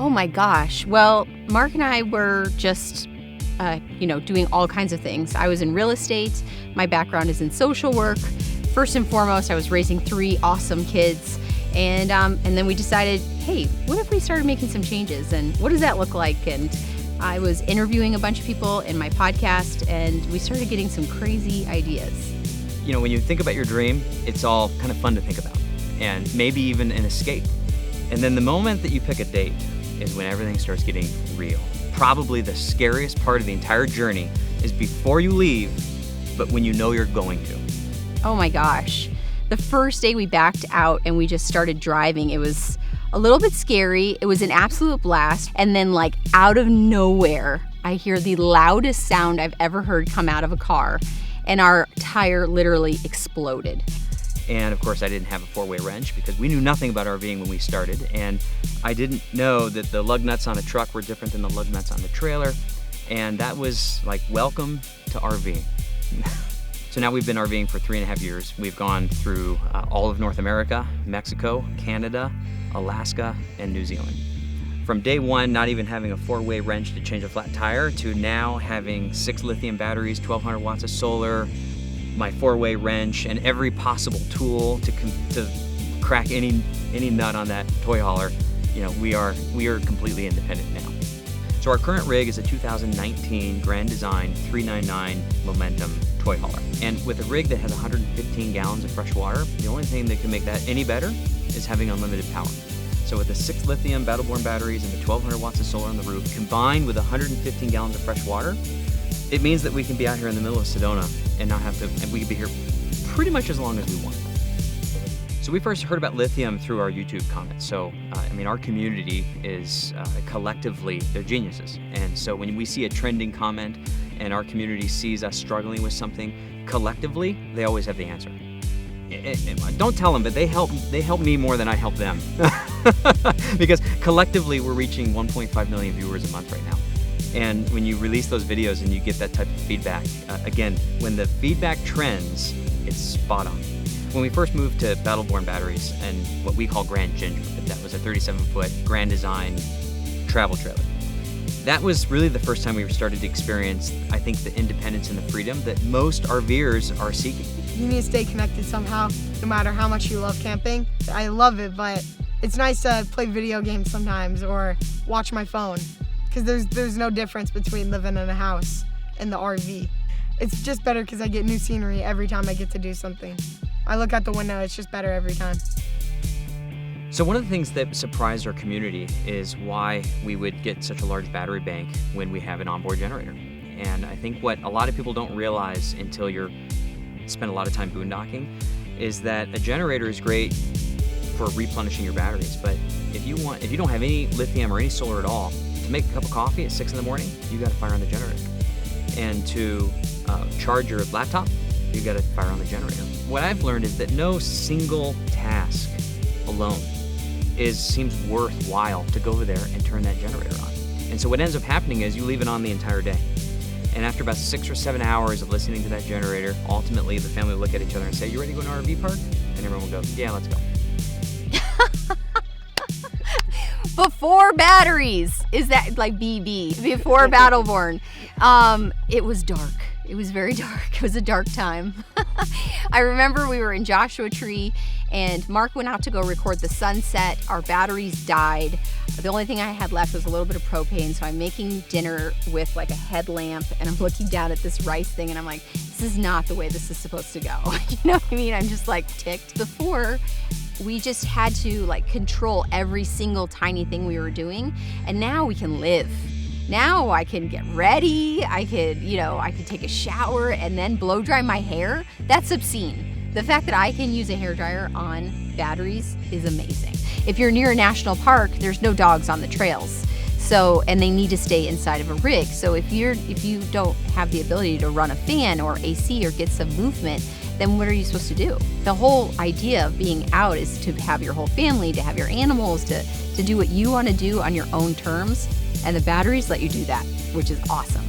Oh my gosh. Well, Marc and I were just, doing all kinds of things. I was in real estate. My background is in social work. First and foremost, I was raising 3 awesome kids. And then we decided, hey, what if we started making some changes? And what does that look like? And I was interviewing a bunch of people in my podcast, and we started getting some crazy ideas. When you think about your dream, it's all kind of fun to think about, and maybe even an escape. And then the moment that you pick a date is when everything starts getting real. Probably the scariest part of the entire journey is before you leave, but when you know you're going to. Oh my gosh. The first day we backed out and we just started driving, it was a little bit scary. It was an absolute blast. And then out of nowhere, I hear the loudest sound I've ever heard come out of a car, and our tire literally exploded. And of course, I didn't have a 4-way wrench because we knew nothing about RVing when we started. And I didn't know that the lug nuts on a truck were different than the lug nuts on the trailer. And that was welcome to RVing. So now we've been RVing for 3.5 years. We've gone through all of North America, Mexico, Canada, Alaska, and New Zealand. From day one, not even having a 4-way wrench to change a flat tire, to now having 6 lithium batteries, 1,200 watts of solar, my 4-way wrench, and every possible tool to crack any nut on that toy hauler. We are completely independent now. So our current rig is a 2019 Grand Design 399 Momentum toy hauler. And with a rig that has 115 gallons of fresh water, the only thing that can make that any better is having unlimited power. So with the 6 lithium battle-borne batteries and the 1,200 watts of solar on the roof, combined with 115 gallons of fresh water, it means that we can be out here in the middle of Sedona and we can be here pretty much as long as we want. So we first heard about lithium through our YouTube comments. So, our community is collectively, they're geniuses. And so when we see a trending comment and our community sees us struggling with something, collectively, they always have the answer. Don't tell them, but they help me more than I help them. Because collectively, we're reaching 1.5 million viewers a month right now. And when you release those videos and you get that type of feedback, again, when the feedback trends, it's spot on. When we first moved to battle-borne batteries and what we call Grand Ginger, that was a 37-foot Grand Design travel trailer. That was really the first time we started to experience, I think, the independence and the freedom that most RVers are seeking. You need to stay connected somehow, no matter how much you love camping. I love it, but it's nice to play video games sometimes or watch my phone, because there's no difference between living in a house and the RV. It's just better because I get new scenery every time I get to do something. I look out the window, it's just better every time. So one of the things that surprised our community is why we would get such a large battery bank when we have an onboard generator. And I think what a lot of people don't realize until you spend a lot of time boondocking is that a generator is great for replenishing your batteries. But if you don't have any lithium or any solar at all, to make a cup of coffee at 6 in the morning, you got to fire on the generator. And to charge your laptop, you got to fire on the generator. What I've learned is that no single task alone seems worthwhile to go over there and turn that generator on. And so what ends up happening is you leave it on the entire day. And after about 6 or 7 hours of listening to that generator, ultimately the family will look at each other and say, "You ready to go to an RV park?" And everyone will go, "Yeah, let's go." Before batteries, is that like BB? Before Battleborn, it was dark. It was very dark. It was a dark time. I remember we were in Joshua Tree and Marc went out to go record the sunset. Our batteries died. The only thing I had left was a little bit of propane, so I'm making dinner with a headlamp and I'm looking down at this rice thing and I'm like, this is not the way this is supposed to go. You know what I mean? I'm just ticked. Before, we just had to control every single tiny thing we were doing, and now we can live. Now I can get ready, I could take a shower and then blow dry my hair. That's obscene. The fact that I can use a hairdryer on batteries is amazing. If you're near a national park, there's no dogs on the trails. And they need to stay inside of a rig. So if you don't have the ability to run a fan or AC or get some movement, then what are you supposed to do? The whole idea of being out is to have your whole family, to have your animals, to do what you want to do on your own terms. And the batteries let you do that, which is awesome.